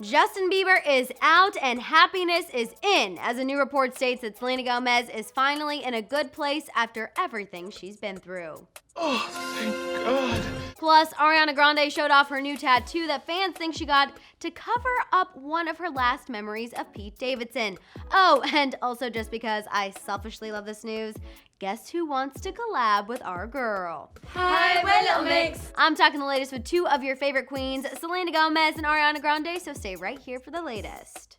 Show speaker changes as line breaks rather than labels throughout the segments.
Justin Bieber is out and happiness is in, as a new report states that Selena Gomez is finally in a good place after everything she's been through.
Oh, thank God.
Plus, Ariana Grande showed off her new tattoo that fans think she got to cover up one of her last memories of Pete Davidson. Oh, and also just because I selfishly love this news, guess who wants to collab with our girl?
Hi, we're Little Mix.
I'm talking the latest with two of your favorite queens, Selena Gomez and Ariana Grande, so stay right here for the latest.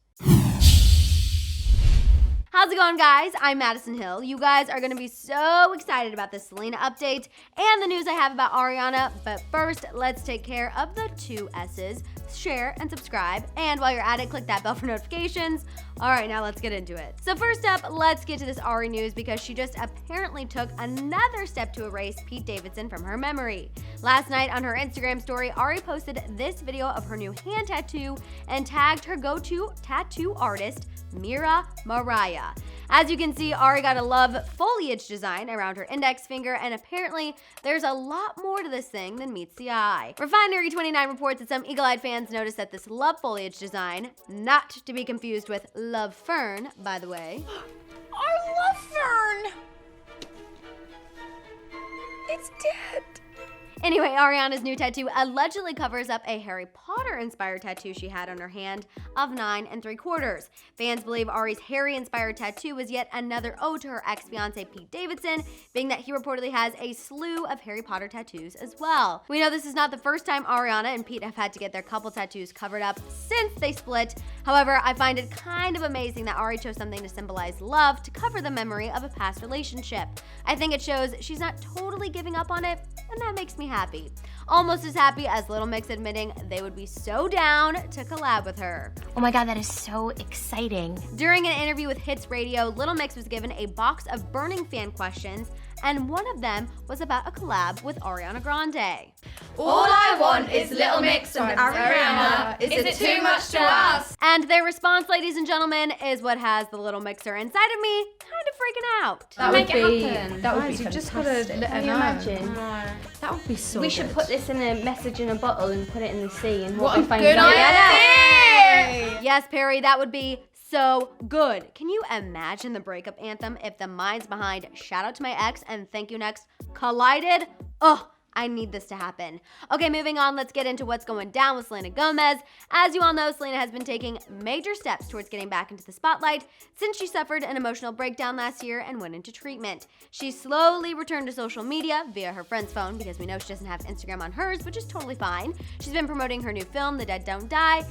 How's it going, guys? I'm Madison Hill. You guys are going to be so excited about this Selena update and the news I have about Ariana, but first, let's take care of the two S's. Share and subscribe, and while you're at it, click that bell for notifications. All right, now let's get into it. So first up, let's get to this Ari news because she just apparently took another step to erase Pete Davidson from her memory. Last night on her Instagram story, Ari posted this video of her new hand tattoo and tagged her go-to tattoo artist, Mira Mariah. As you can see, Ari got a love foliage design around her index finger, and apparently there's a lot more to this thing than meets the eye. Refinery29 reports that some eagle-eyed fans noticed that this love foliage design, not to be confused with love fern, by the way.
Our love fern! It's dead.
Anyway, Ariana's new tattoo allegedly covers up a Harry Potter-inspired tattoo she had on her hand of 9 3/4. Fans believe Ari's Harry-inspired tattoo was yet another ode to her ex-fiancé Pete Davidson, being that he reportedly has a slew of Harry Potter tattoos as well. We know this is not the first time Ariana and Pete have had to get their couple tattoos covered up since they split. However, I find it kind of amazing that Ari chose something to symbolize love to cover the memory of a past relationship. I think it shows she's not totally giving up on it, and that makes me happy. Almost as happy as Little Mix admitting they would be so down to collab with her.
Oh my God, that is so exciting.
During an interview with Hits Radio, Little Mix was given a box of burning fan questions, and one of them was about a collab with Ariana Grande.
All I want is Little Mix from Ariana. Is it too much to ask?
And their response, ladies and gentlemen, is what has the little mixer inside of me kind of freaking out.
That would be fantastic.
You've just got to let her
Can you
know.
imagine?
That would be so
We
good.
should put this in a message in a bottle and put it in the sea and
What
hope
a
we find
good
out.
idea!
Yes, Perry, that would be so good. Can you imagine the breakup anthem if the minds behind Shout Out to My Ex and Thank You Next collided? Ugh. I need this to happen. Okay, moving on, let's get into what's going down with Selena Gomez. As you all know, Selena has been taking major steps towards getting back into the spotlight since she suffered an emotional breakdown last year and went into treatment. She slowly returned to social media via her friend's phone because we know she doesn't have Instagram on hers, which is totally fine. She's been promoting her new film, The Dead Don't Die,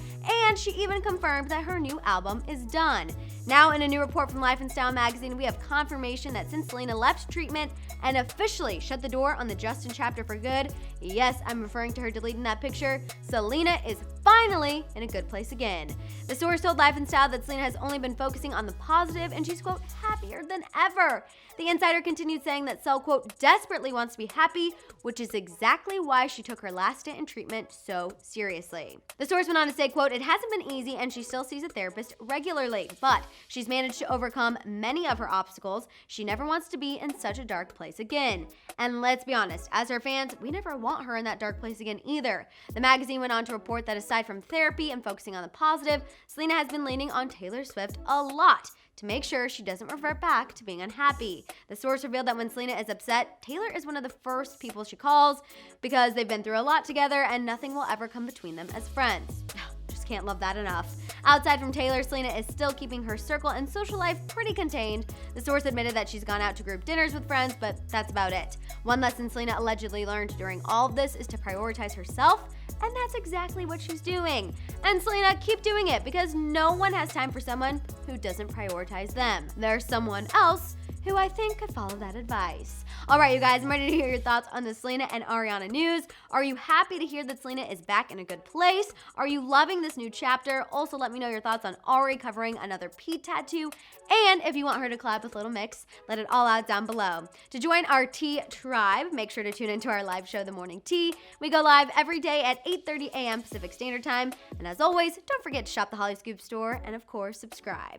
and she even confirmed that her new album is done. Now, in a new report from Life and Style magazine, we have confirmation that since Selena left treatment and officially shut the door on the Justin chapter for good, yes, I'm referring to her deleting that picture, Selena is finally in a good place again. The source told Life and Style that Selena has only been focusing on the positive and she's, quote, happier than ever. The insider continued saying that Sel, quote, desperately wants to be happy, which is exactly why she took her last stint in treatment so seriously. The source went on to say, quote, it hasn't been easy and she still sees a therapist regularly, but she's managed to overcome many of her obstacles. She never wants to be in such a dark place again. And let's be honest, as her fans, we never want her in that dark place again either. The magazine went on to report that aside from therapy and focusing on the positive, Selena has been leaning on Taylor Swift a lot to make sure she doesn't revert back to being unhappy. The source revealed that when Selena is upset, Taylor is one of the first people she calls because they've been through a lot together and nothing will ever come between them as friends. Just can't love that enough. Outside from Taylor, Selena is still keeping her circle and social life pretty contained. The source admitted that she's gone out to group dinners with friends, but that's about it. One lesson Selena allegedly learned during all of this is to prioritize herself, and that's exactly what she's doing. And Selena, keep doing it because no one has time for someone who doesn't prioritize them. There's someone else who I think could follow that advice. All right, you guys, I'm ready to hear your thoughts on the Selena and Ariana news. Are you happy to hear that Selena is back in a good place? Are you loving this new chapter? Also, let me know your thoughts on Ari covering another Pete tattoo. And if you want her to collab with Little Mix, let it all out down below. To join our Tea Tribe, make sure to tune into our live show, The Morning Tea. We go live every day at 8:30 a.m. Pacific Standard Time. And as always, don't forget to shop the Hollyscoop store and, of course, subscribe.